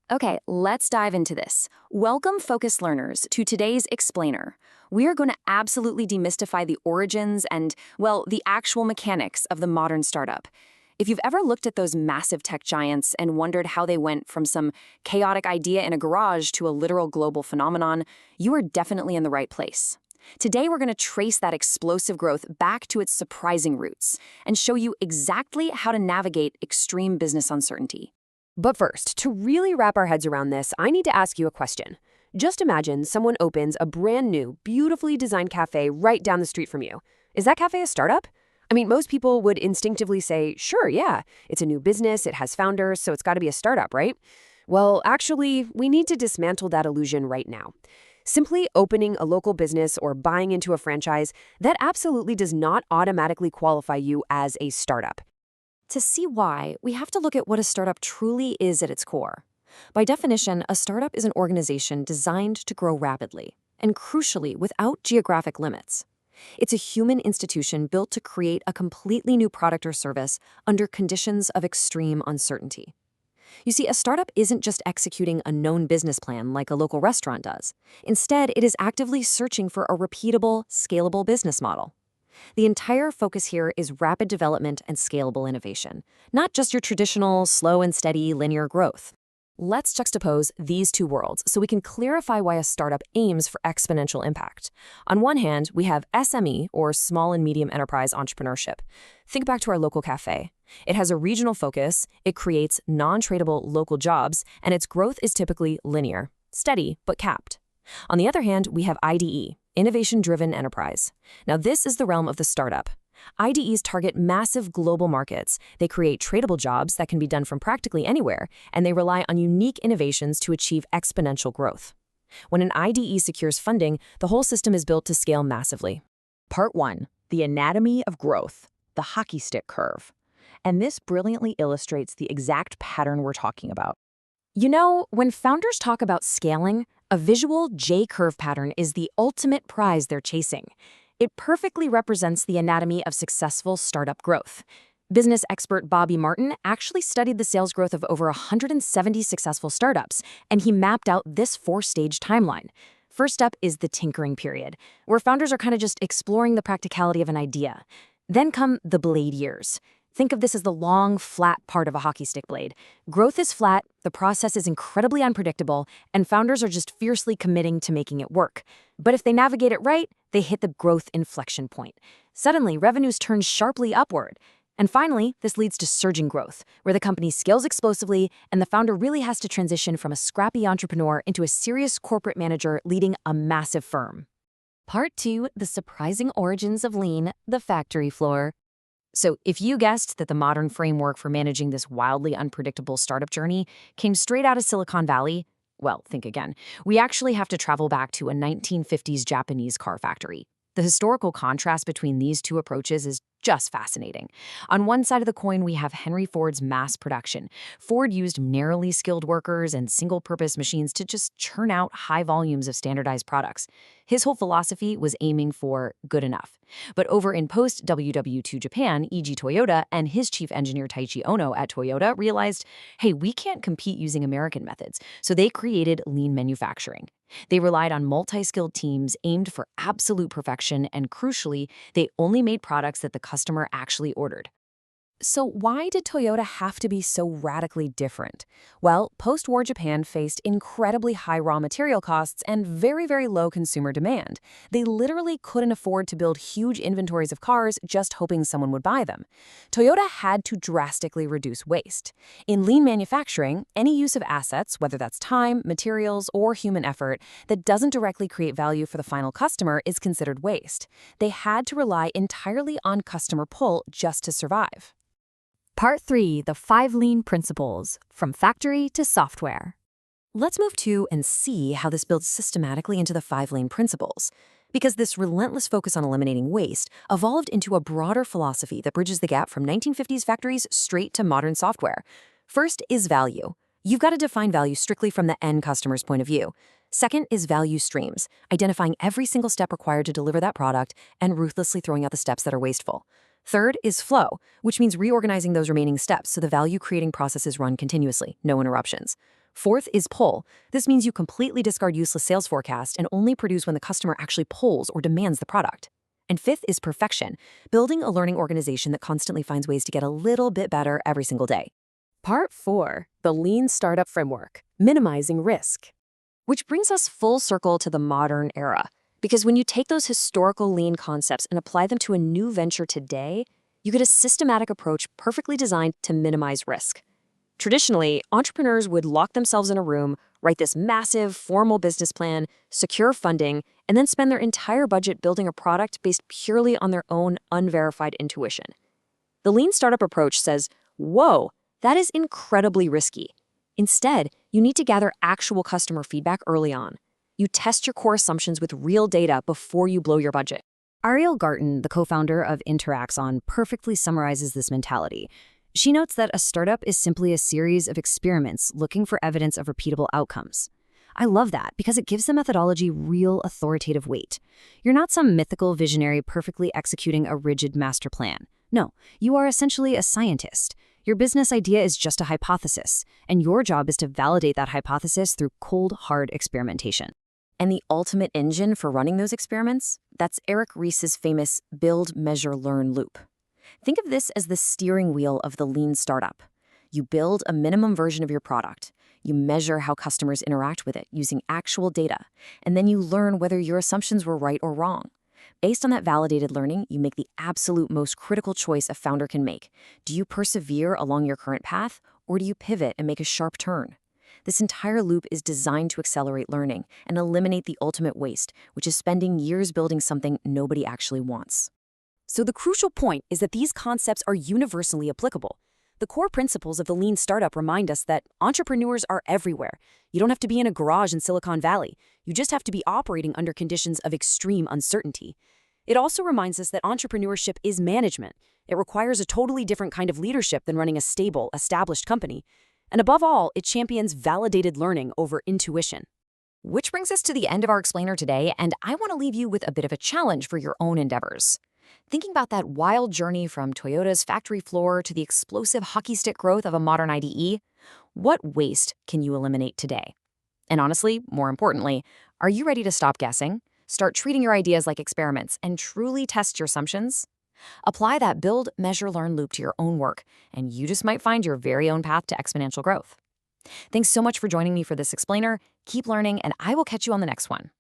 Okay, let's dive into this. Welcome, focused learners, to today's Explainer. We are going to absolutely demystify the origins and, well, the actual mechanics of the modern startup. If you've ever looked at those massive tech giants and wondered how they went from some chaotic idea in a garage to a literal global phenomenon, you are definitely in the right place. Today, we're going to trace that explosive growth back to its surprising roots and show you exactly how to navigate extreme business uncertainty. But first, to really wrap our heads around this, I need to ask you a question. Just imagine someone opens a brand new, beautifully designed cafe right down the street from you. Is that cafe a startup? I mean, most people would instinctively say, sure, yeah, it's a new business, it has founders, so it's got to be a startup, right? Well, actually, we need to dismantle that illusion right now. Simply opening a local business or buying into a franchise, that absolutely does not automatically qualify you as a startup. To see why, we have to look at what a startup truly is at its core. By definition, a startup is an organization designed to grow rapidly, and crucially, without geographic limits. It's a human institution built to create a completely new product or service under conditions of extreme uncertainty. You see, a startup isn't just executing a known business plan like a local restaurant does. Instead, it is actively searching for a repeatable, scalable business model. The entire focus here is rapid development and scalable innovation, not just your traditional slow and steady linear growth. Let's juxtapose these two worlds so we can clarify why a startup aims for exponential impact. On one hand, we have SME, or small and medium enterprise entrepreneurship. Think back to our local cafe. It has a regional focus, it creates non-tradable local jobs, and its growth is typically linear, steady, but capped. On the other hand, we have IDE, Innovation-Driven Enterprise. Now, this is the realm of the startup. IDEs target massive global markets. They create tradable jobs that can be done from practically anywhere, and they rely on unique innovations to achieve exponential growth. When an IDE secures funding, the whole system is built to scale massively. Part 1. The Anatomy of Growth, the Hockey Stick Curve. And this brilliantly illustrates the exact pattern we're talking about. You know, when founders talk about scaling, a visual J-curve pattern is the ultimate prize they're chasing. It perfectly represents the anatomy of successful startup growth. Business expert Bobby Martin actually studied the sales growth of over 170 successful startups, and he mapped out this four-stage timeline. First up is the tinkering period, where founders are kind of just exploring the practicality of an idea. Then come the blade years. Think of this as the long, flat part of a hockey stick blade. Growth is flat, the process is incredibly unpredictable, and founders are just fiercely committing to making it work. But if they navigate it right, they hit the growth inflection point. Suddenly, revenues turn sharply upward. And finally, this leads to surging growth, where the company scales explosively and the founder really has to transition from a scrappy entrepreneur into a serious corporate manager leading a massive firm. Part 2, the surprising origins of Lean, the factory floor. So if you guessed that the modern framework for managing this wildly unpredictable startup journey came straight out of Silicon Valley, well, think again. We actually have to travel back to a 1950s Japanese car factory. The historical contrast between these two approaches is just fascinating. On one side of the coin, we have Henry Ford's mass production. Ford used narrowly skilled workers and single-purpose machines to just churn out high volumes of standardized products. His whole philosophy was aiming for good enough. But over in post-WW2 Japan, e.g. Toyota, and his chief engineer Taiichi Ohno at Toyota realized, hey, we can't compete using American methods, so they created lean manufacturing. They relied on multi-skilled teams aimed for absolute perfection, and crucially, they only made products that the customer actually ordered. So why did Toyota have to be so radically different? Well, post-war Japan faced incredibly high raw material costs and very, very low consumer demand. They literally couldn't afford to build huge inventories of cars just hoping someone would buy them. Toyota had to drastically reduce waste. In lean manufacturing, any use of assets, whether that's time, materials, or human effort, that doesn't directly create value for the final customer is considered waste. They had to rely entirely on customer pull just to survive. Part 3, the 5 Lean Principles, from factory to software. Let's move to and see how this builds systematically into the 5 Lean Principles. Because this relentless focus on eliminating waste evolved into a broader philosophy that bridges the gap from 1950s factories straight to modern software. First is value. You've got to define value strictly from the end customer's point of view. Second is value streams, identifying every single step required to deliver that product and ruthlessly throwing out the steps that are wasteful. Third is flow, which means reorganizing those remaining steps so the value-creating process is run continuously, no interruptions. Fourth is pull. This means you completely discard useless sales forecast and only produce when the customer actually pulls or demands the product. And fifth is perfection, building a learning organization that constantly finds ways to get a little bit better every single day. Part 4, the Lean Startup Framework, minimizing risk. Which brings us full circle to the modern era. Because when you take those historical lean concepts and apply them to a new venture today, you get a systematic approach perfectly designed to minimize risk. Traditionally, entrepreneurs would lock themselves in a room, write this massive, formal business plan, secure funding, and then spend their entire budget building a product based purely on their own unverified intuition. The lean startup approach says, whoa, that is incredibly risky. Instead, you need to gather actual customer feedback early on. You test your core assumptions with real data before you blow your budget. Ariel Garten, the co-founder of Interaxon, perfectly summarizes this mentality. She notes that a startup is simply a series of experiments looking for evidence of repeatable outcomes. I love that because it gives the methodology real authoritative weight. You're not some mythical visionary perfectly executing a rigid master plan. No, you are essentially a scientist. Your business idea is just a hypothesis, and your job is to validate that hypothesis through cold, hard experimentation. And the ultimate engine for running those experiments? That's Eric Ries's famous build, measure, learn loop. Think of this as the steering wheel of the lean startup. You build a minimum version of your product. You measure how customers interact with it using actual data. And then you learn whether your assumptions were right or wrong. Based on that validated learning, you make the absolute most critical choice a founder can make. Do you persevere along your current path, or do you pivot and make a sharp turn? This entire loop is designed to accelerate learning and eliminate the ultimate waste, which is spending years building something nobody actually wants. So the crucial point is that these concepts are universally applicable. The core principles of the lean startup remind us that entrepreneurs are everywhere. You don't have to be in a garage in Silicon Valley. You just have to be operating under conditions of extreme uncertainty. It also reminds us that entrepreneurship is management. It requires a totally different kind of leadership than running a stable, established company. And above all, it champions validated learning over intuition. Which brings us to the end of our explainer today, and I want to leave you with a bit of a challenge for your own endeavors. Thinking about that wild journey from Toyota's factory floor to the explosive hockey stick growth of a modern IDE, what waste can you eliminate today? And honestly, more importantly, are you ready to stop guessing, start treating your ideas like experiments, and truly test your assumptions? Apply that build, measure, learn loop to your own work, and you just might find your very own path to exponential growth. Thanks so much for joining me for this explainer. Keep learning, and I will catch you on the next one.